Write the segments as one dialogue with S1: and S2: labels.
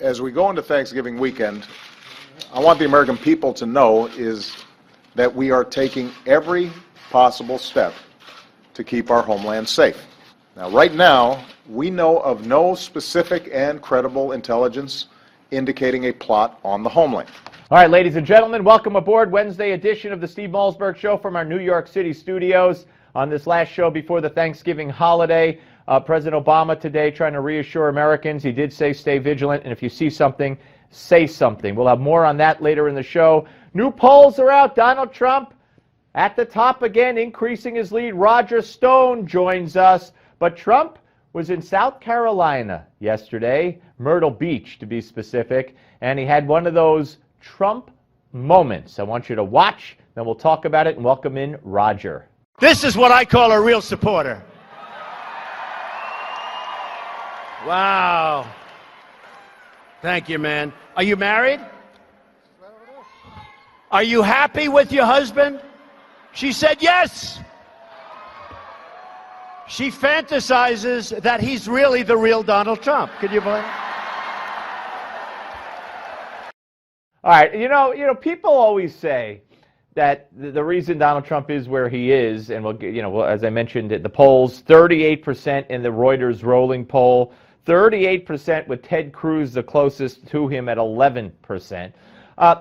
S1: as we go into Thanksgiving weekend, I want the American people to know is that we are taking every possible step to keep our homeland safe. Now, right now, we know of no specific and credible intelligence indicating a plot on the homeland.
S2: All right, ladies and gentlemen, welcome aboard Wednesday edition of the Steve Malzberg Show from our New York City studios. On this last show before the Thanksgiving holiday, President Obama today trying to reassure Americans. He did say stay vigilant, and if you see something, say something. We'll have more on that later in the show. New polls are out. Donald Trump at the top again, increasing his lead. Roger Stone joins us. But Trump was in South Carolina yesterday, Myrtle Beach to be specific, and he had one of those Trump moments. I want you to watch, then we'll talk about it, and welcome in Roger.
S3: This is what I call a real supporter. Wow. Thank you, man. Are you married? Are you happy with your husband? She said yes. She fantasizes that he's really the real Donald Trump. Could you believe it?
S2: All right, you know, people always say that the reason Donald Trump is where he is, and as I mentioned at the polls, 38% in the Reuters rolling poll, 38% with Ted Cruz the closest to him at 11%.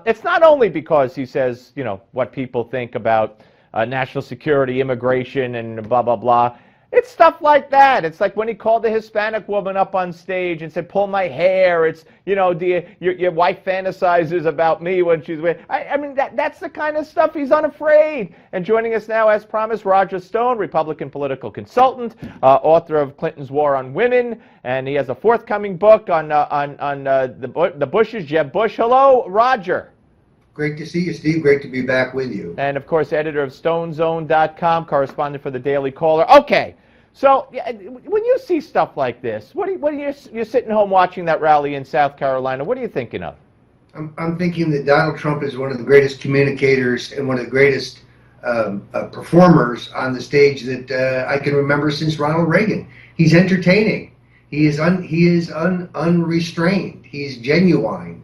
S2: It's not only because he says, what people think about national security, immigration, and blah, blah, blah. It's stuff like that. It's like when he called the Hispanic woman up on stage and said, pull my hair. It's, your wife fantasizes about me when she's with. I mean, that's the kind of stuff he's unafraid. And joining us now, as promised, Roger Stone, Republican political consultant, author of Clinton's War on Women, and he has a forthcoming book on the Bushes, Jeb Bush. Hello, Roger.
S4: Great to see you, Steve. Great to be back with you.
S2: And, of course, editor of StoneZone.com, correspondent for the Daily Caller. Okay, so when you see stuff like this, you're sitting home watching that rally in South Carolina, what are you thinking of?
S4: I'm thinking that Donald Trump is one of the greatest communicators and one of the greatest performers on the stage that I can remember since Ronald Reagan. He's entertaining. He is unrestrained. He's genuine.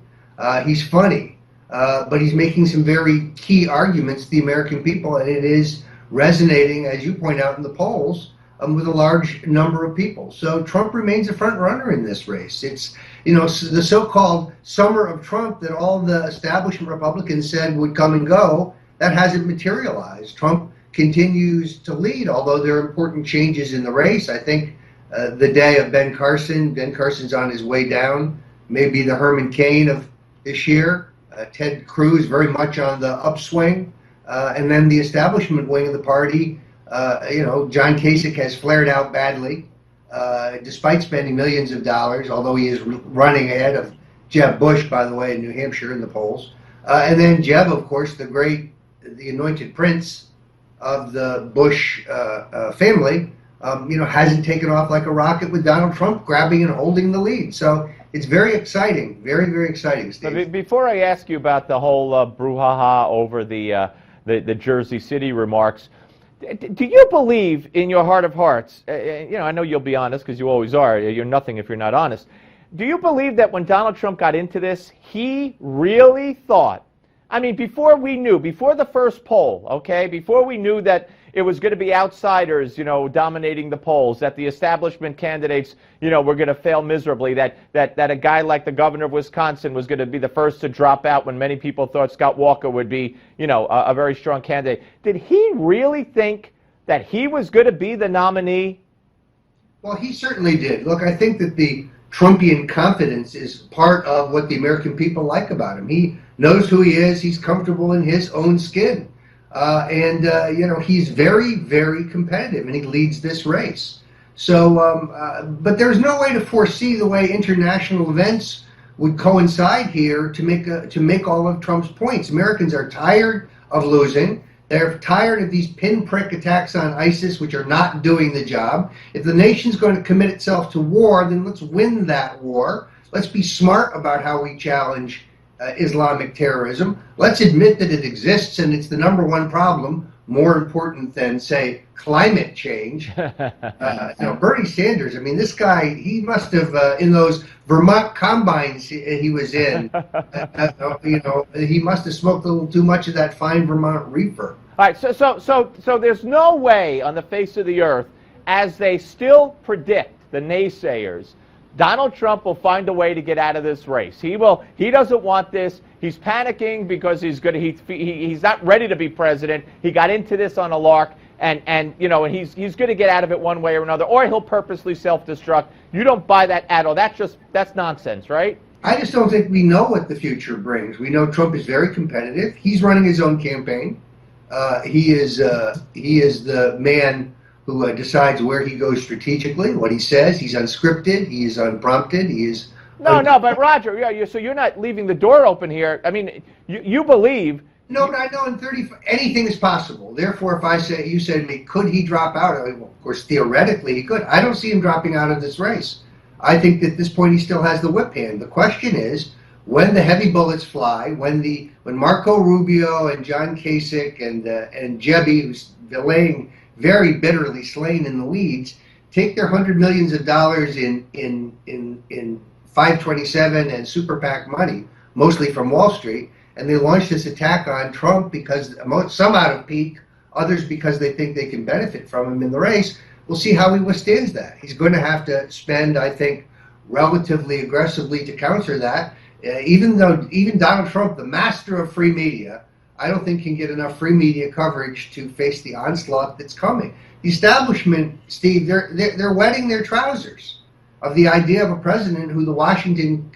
S4: He's funny. But he's making some very key arguments to the American people, and it is resonating, as you point out in the polls, with a large number of people. So Trump remains a front runner in this race. It's, the so-called summer of Trump that all the establishment Republicans said would come and go, that hasn't materialized. Trump continues to lead, although there are important changes in the race. I think the day of Ben Carson's on his way down, maybe the Herman Cain of this year. Ted Cruz very much on the upswing, and then the establishment wing of the party, John Kasich has flared out badly, despite spending millions of dollars, although he is running ahead of Jeb Bush, by the way, in New Hampshire in the polls. And then Jeb, of course, the anointed prince of the Bush family, hasn't taken off like a rocket with Donald Trump grabbing and holding the lead. So it's very exciting, very, very exciting, Steve.
S2: But before I ask you about the whole brouhaha over the Jersey City remarks, do you believe in your heart of hearts, I know you'll be honest because you always are, you're nothing if you're not honest, do you believe that when Donald Trump got into this, he really thought, before the first poll, okay, before we knew that it was going to be outsiders, dominating the polls, that the establishment candidates, were going to fail miserably, that a guy like the governor of Wisconsin was going to be the first to drop out when many people thought Scott Walker would be, a very strong candidate. Did he really think that he was going to be the nominee?
S4: Well, he certainly did. Look, I think that the Trumpian confidence is part of what the American people like about him. He knows who he is. He's comfortable in his own skin. He's very, very competitive, and he leads this race. So, but there's no way to foresee the way international events would coincide here to make all of Trump's points. Americans are tired of losing. They're tired of these pinprick attacks on ISIS, which are not doing the job. If the nation's going to commit itself to war, then let's win that war. Let's be smart about how we challenge Islamic terrorism. Let's admit that it exists and it's the number one problem more important than, say, climate change. Bernie Sanders, I mean, this guy, he must have, in those Vermont combines he was in, he must have smoked a little too much of that fine Vermont reefer.
S2: All right, so there's no way on the face of the earth, as they still predict, the naysayers, Donald Trump will find a way to get out of this race. He doesn't want this. He's panicking because he's not ready to be president. He got into this on a lark, and he's going to get out of it one way or another, or he'll purposely self-destruct. You don't buy that at all. That's nonsense, right?
S4: I just don't think we know what the future brings. We know Trump is very competitive. He's running his own campaign. He is the man who decides where he goes strategically, what he says. He's unscripted. He is unprompted. He is.
S2: No, but Roger, so you're not leaving the door open here. I mean, you believe.
S4: No, but I know anything is possible. Therefore, if you said to me, could he drop out? Well, of course, theoretically he could. I don't see him dropping out of this race. I think at this point he still has the whip hand. The question is, when the heavy bullets fly, when Marco Rubio and John Kasich and Jebby, who's laying very bitterly slain in the weeds, take their $100 millions in 527 and super PAC money, mostly from Wall Street, and they launch this attack on Trump because some out of pique, others because they think they can benefit from him in the race. We'll see how he withstands that. He's going to have to spend, I think, relatively aggressively to counter that. Even Donald Trump, the master of free media, I don't think can get enough free media coverage to face the onslaught that's coming. The establishment, Steve, they're wetting their trousers of the idea of a president who the Washington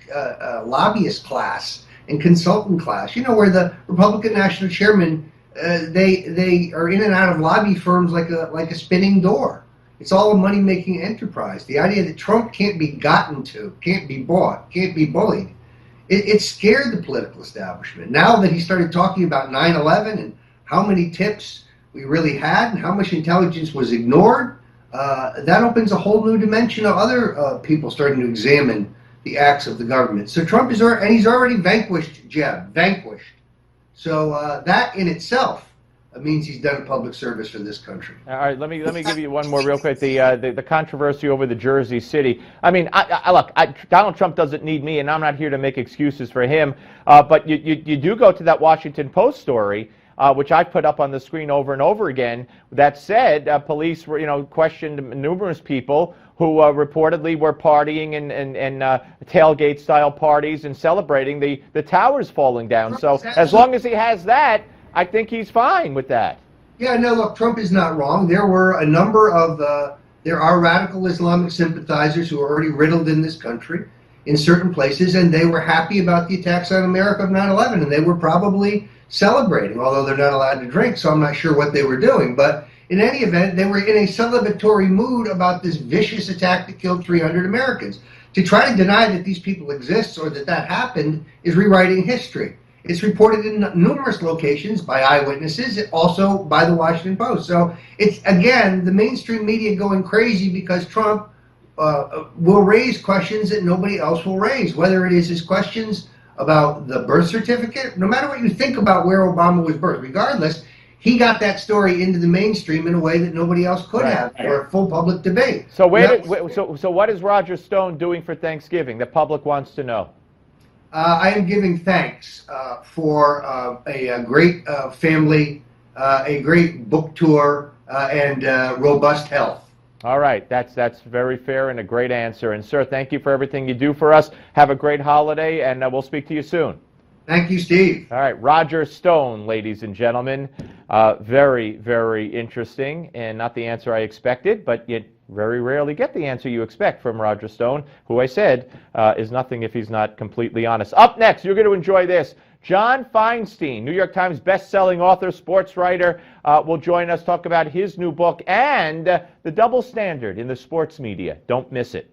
S4: lobbyist class and consultant class, where the Republican national chairman, they are in and out of lobby firms like a spinning door. It's all a money-making enterprise. The idea that Trump can't be gotten to, can't be bought, can't be bullied, it scared the political establishment. Now that he started talking about 9/11 and how many tips we really had and how much intelligence was ignored, that opens a whole new dimension of other people starting to examine the acts of the government. So Trump he's already vanquished Jeb, vanquished. So that in itself means he's done a public service for this country.
S2: All right, let me give you one more real quick. The controversy over the Jersey City. I mean, look, Donald Trump doesn't need me, and I'm not here to make excuses for him. But you do go to that Washington Post story, which I put up on the screen over and over again, that said police were, questioned numerous people who reportedly were partying and tailgate-style parties and celebrating the towers falling down. So as long as he has that, I think he's fine with that.
S4: Yeah, no, look, Trump is not wrong. There were a number of, there are radical Islamic sympathizers who are already riddled in this country in certain places, and they were happy about the attacks on America of 9/11, and they were probably celebrating, although they're not allowed to drink, so I'm not sure what they were doing. But in any event, they were in a celebratory mood about this vicious attack that killed 300 Americans. To try to deny that these people exist or that happened is rewriting history. It's reported in numerous locations by eyewitnesses, also by the Washington Post. So it's, again, the mainstream media going crazy because Trump will raise questions that nobody else will raise, whether it is his questions about the birth certificate. No matter what you think about where Obama was birthed, regardless, he got that story into the mainstream in a way that nobody else could have for a full public debate.
S2: So so what is Roger Stone doing for Thanksgiving? The public wants to know.
S4: I am giving thanks for a great family, a great book tour, and robust health.
S2: All right, that's very fair and a great answer. And sir, thank you for everything you do for us. Have a great holiday, and we'll speak to you soon.
S4: Thank you, Steve.
S2: All right, Roger Stone, ladies and gentlemen. Very, very interesting, and not the answer I expected, but you very rarely get the answer you expect from Roger Stone, who I said is nothing if he's not completely honest. Up next, you're going to enjoy this. John Feinstein, New York Times best-selling author, sports writer, will join us, talk about his new book and the double standard in the sports media. Don't miss it.